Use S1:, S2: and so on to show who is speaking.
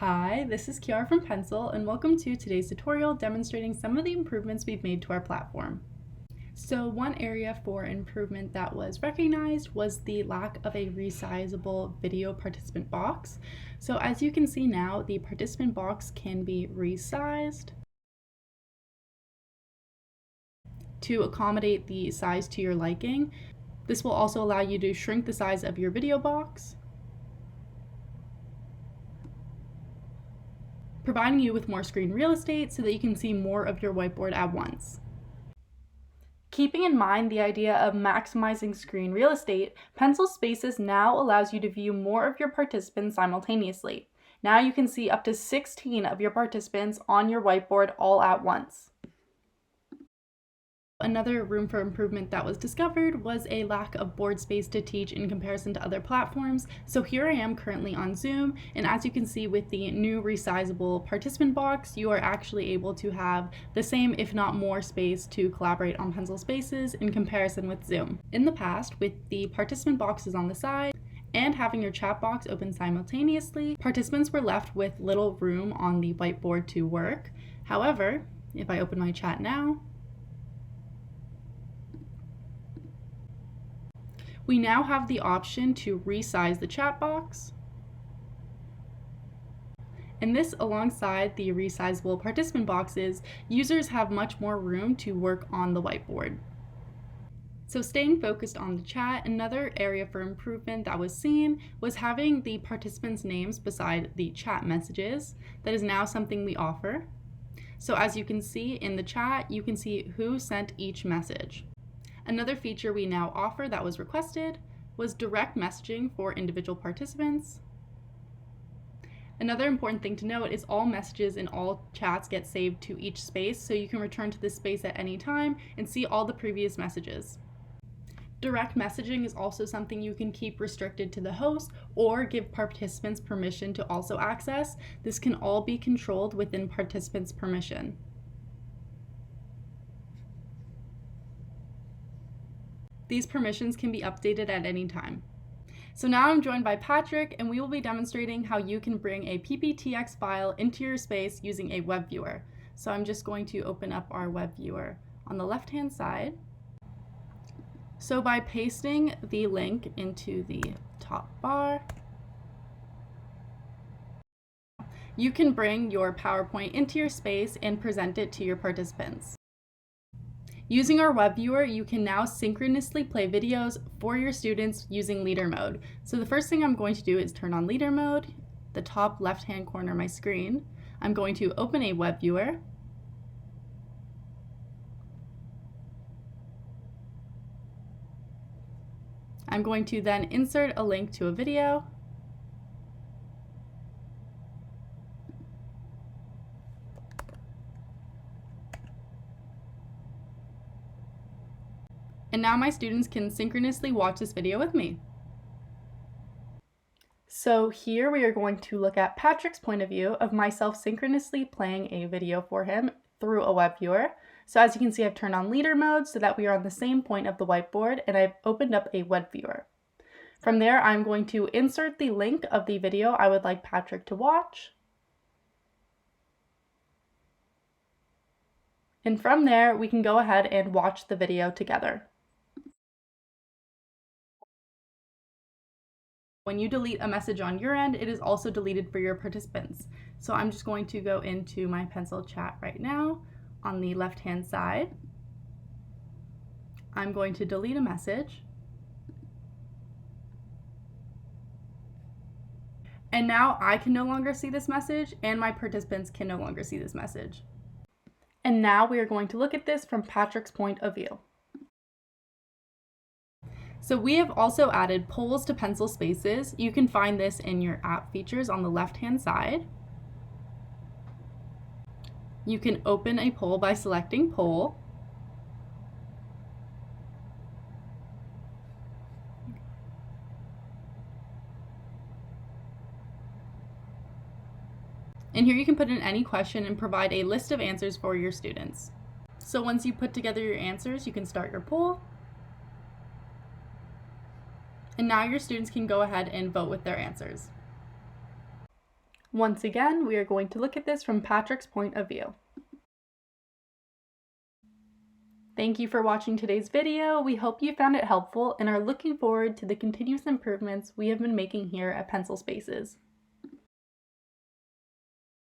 S1: Hi, this is Kiara from Pencil, and welcome to today's tutorial demonstrating some of the improvements we've made to our platform. So one area for improvement that was recognized was the lack of a resizable video participant box. So as you can see now, the participant box can be resized to accommodate the size to your liking. This will also allow you to shrink the size of your video box, providing you with more screen real estate so that you can see more of your whiteboard at once. Keeping in mind the idea of maximizing screen real estate, Pencil Spaces now allows you to view more of your participants simultaneously. Now you can see up to 16 of your participants on your whiteboard all at once. Another room for improvement that was discovered was a lack of board space to teach in comparison to other platforms. So here I am currently on Zoom, and as you can see with the new resizable participant box, you are actually able to have the same, if not more, space to collaborate on Pencil Spaces in comparison with Zoom. In the past, with the participant boxes on the side and having your chat box open simultaneously, participants were left with little room on the whiteboard to work. However, if I open my chat now, we now have the option to resize the chat box. And this, alongside the resizable participant boxes, users have much more room to work on the whiteboard. So staying focused on the chat, another area for improvement that was seen was having the participants' names beside the chat messages. That is now something we offer. So as you can see in the chat, you can see who sent each message. Another feature we now offer that was requested was direct messaging for individual participants. Another important thing to note is all messages in all chats get saved to each space, so you can return to this space at any time and see all the previous messages. Direct messaging is also something you can keep restricted to the host or give participants permission to also access. This can all be controlled within participants' permission. These permissions can be updated at any time. So now I'm joined by Patrick, and we will be demonstrating how you can bring a Pptx file into your space using a web viewer. So I'm just going to open up our web viewer on the left-hand side. So by pasting the link into the top bar, you can bring your PowerPoint into your space and present it to your participants. Using our web viewer, you can now synchronously play videos for your students using leader mode. So the first thing I'm going to do is turn on leader mode, the top left-hand corner of my screen. I'm going to open a web viewer. I'm going to then insert a link to a video. And now my students can synchronously watch this video with me. So here we are going to look at Patrick's point of view of myself synchronously playing a video for him through a web viewer. So as you can see, I've turned on leader mode so that we are on the same point of the whiteboard, and I've opened up a web viewer. From there, I'm going to insert the link of the video I would like Patrick to watch. And from there, we can go ahead and watch the video together. When you delete a message on your end, it is also deleted for your participants. So I'm just going to go into my Pencil chat right now on the left-hand side. I'm going to delete a message. And now I can no longer see this message, and my participants can no longer see this message. And now we are going to look at this from Patrick's point of view. So we have also added polls to Pencil Spaces. You can find this in your app features on the left-hand side. You can open a poll by selecting Poll. And here you can put in any question and provide a list of answers for your students. So once you put together your answers, you can start your poll. And now your students can go ahead and vote with their answers. Once again, we are going to look at this from Patrick's point of view. Thank you for watching today's video. We hope you found it helpful and are looking forward to the continuous improvements we have been making here at Pencil Spaces.